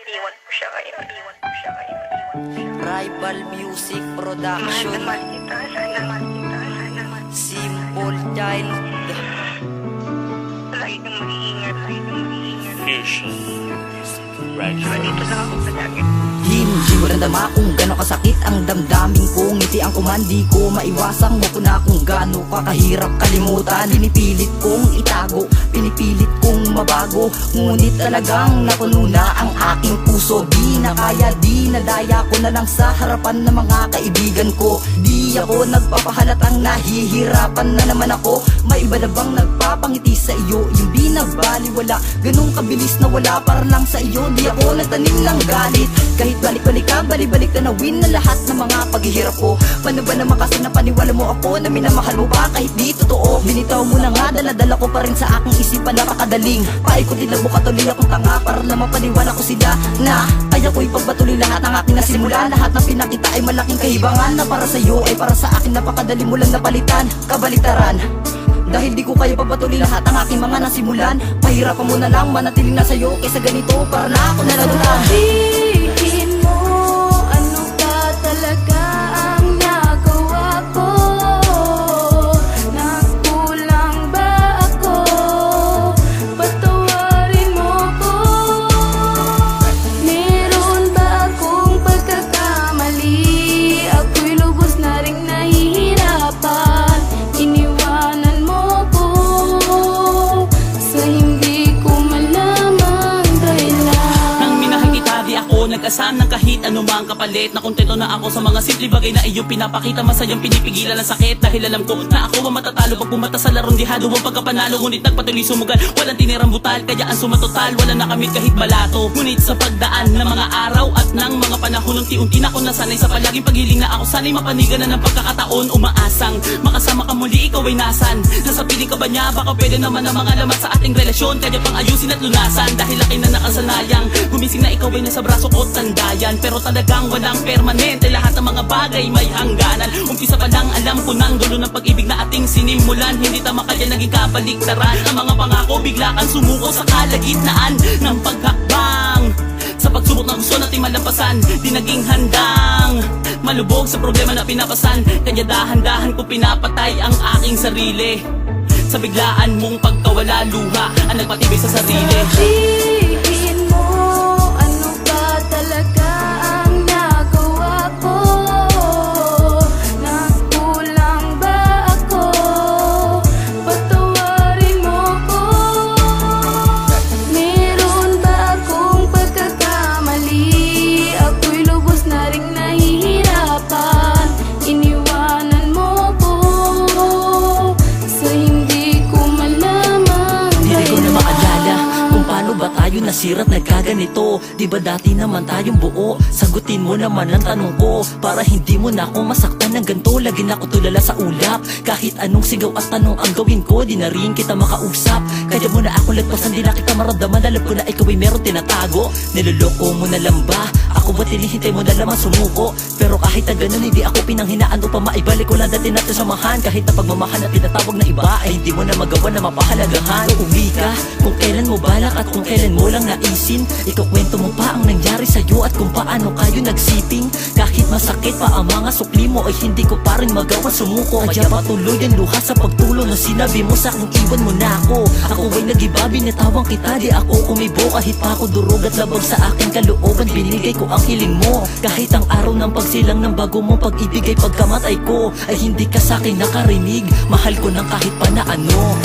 Iwan ko siya ngayon. Iwan ko siya ngayon. Iwan ko siya. Rival Music Mahal Production, na mahal kita. Sana mahal kita. Sana mahal kita. Simple Child. Lagi kang mag-iingat. Lagi kang mag-iingat. Fish. Right. Dito lang ako palagi. Hindi ko nandama kung gano'ng kasakit ang damdamin ko. Ngiti ang kumandi ko, maiwasang mo ko na kung gano'n kakahirap kalimutan. Pinipilit kong itago, pinipilit kong mabago, ngunit talagang napuno na ang aking puso. Di na kaya, di na daya ko na lang sa harapan ng mga kaibigan ko. Di ako nagpapahalatang nahihirapan na naman ako. May iba na bang nagpapangiti sa iyo, yung binabaliwala, ganun kabilis na wala para lang sa iyo. Di ako nagtanim ng galit, kahit balik-balik ka, balik-balik tanawin na lahat ng mga paghihirap ko. Paano ba naman kasi napaniwala mo ako na minamahal mo pa kahit di totoo? Binitaw mo na nga, dala-dala ko pa rin sa aking isipan, napakadaling paikutin na buka tuloy akong tanga para lang mapaniwala ko sila na kaya ko ipagpatuloy lahat ng aking nasimula. Lahat ng pinakita ay malaking kahibangan na para sa iyo ay para sa akin napakadali mo lang napalitan, kabalitaran. Dahil di ko kaya pagpatuloy lahat ang aking mga nasimulan, pahirapan mo na lang manatiling na sa'yo kaysa ganito para na ako nalagutan. Sabihin mo, ano ba talaga ang nagawa ko? Nagkulang ba ako? Patawarin mo ko. Meron ba akong pagkakamali? Ako'y lubos na ring nahihirapan. Iniwanan mo ko sa hindi ko malamang dahilan. Nang minahan kita, di ako nag-asam ng kahit anumang kapalit. Na kontento na ako sa mga simple bagay na iyong pinapakita. Masayang pinipigilan ang sakit dahil alam ko na ako ang matatalo pag bumata sa larong dihado ang pagkapanalo. Ngunit nagpatuloy sumugal, walang tinirang butal, kaya ang sumatotal, wala na kami kahit balato. Ngunit sa pagdaan ng mga araw at ng mga panahon, unti-unti na ako nasanay sa palaging paghiling na ako sana'y mapanigan na ng pagkakataon. Umaasang makasama ka muli, ikaw ay nasan? Nasa piling ka ba niya? Baka pwede naman ang mga lamat sa ating relasyon, kaya pang ayusin at lunasan. Dahil laki na nakasanayang gumising na ikaw ay nasa braso ko tandayan. Pero talagang walang permanente, lahat ng mga bagay may hangganan. Umpisa pa lang alam ko ng dulo ng pag-ibig na ating sinimulan. Hindi tama kaya naging kabaliktaran. Ang mga pangako bigla kang sumuko sa kalagitnaan ng paghakbang. Sa pagsubok na gusto natin malampasan, di naging handang malubog sa problema na pinapasan. Kaya dahan-dahan ko pinapatay ang aking sarili. Sa biglaan mong pagkawala luha ang nagpatibay sa sarili. Sabihin mo, ano ba talaga ang nagawa ko? Nagkulang ba ako? Patawarin mo ko. Meron ba akong pagkakamali? Ako'y lubos na ring nahihirapan. Iniwanan mo ko sa hindi ko malamang Hindi ko na maalala dahilan. kung paano ba tayo nasira't nagkaganito. Di ba dati naman tayong buo? Sagutin mo naman ang tanong ko para hindi mo na ako masaktan ng ganito. Lagi na ako tulala sa ulap, kahit anong sigaw at tanong ang gawin ko, di na rin kita makausap. Kaya mo na ako lagpasan, di na kita maramdaman. Alam ko na ikaw ay meron tinatago. Niloloko mo na lang ba? Ako ba tinihintay mo na lamang sumuko? Pero kahit na ganun, hindi ako pinanghinaan upang maibalik ko lang dati natin samahan. Kahit na pagmamahal na tinatawag na iba ay hindi mo na magawa na mapahalagahan. Uuwi ka kung kailan mo balak at kung kailan mo lang naisin. Ikukwento mo pa ang nangyari sa'yo at kung paano kayo nagsiping. Kahit masakit pa ang mga sukli mo ay hindi ko pa rin magawa sumuko. Kaya patuloy ang luha sa pagtulong na sinabi mo sa aking iwan mo na ako. Ako ay nag-iba, binitawang kita, di ako kumibo. Kahit pa ako durog at labag sa aking kalooban, binigay ko ang hiling mo. Kahit ang araw ng pagsilang ng bago mong pag-ibig ay pagkamatay ko ay hindi ka sa akin nakarinig. Mahal ko ng kahit pa na ano.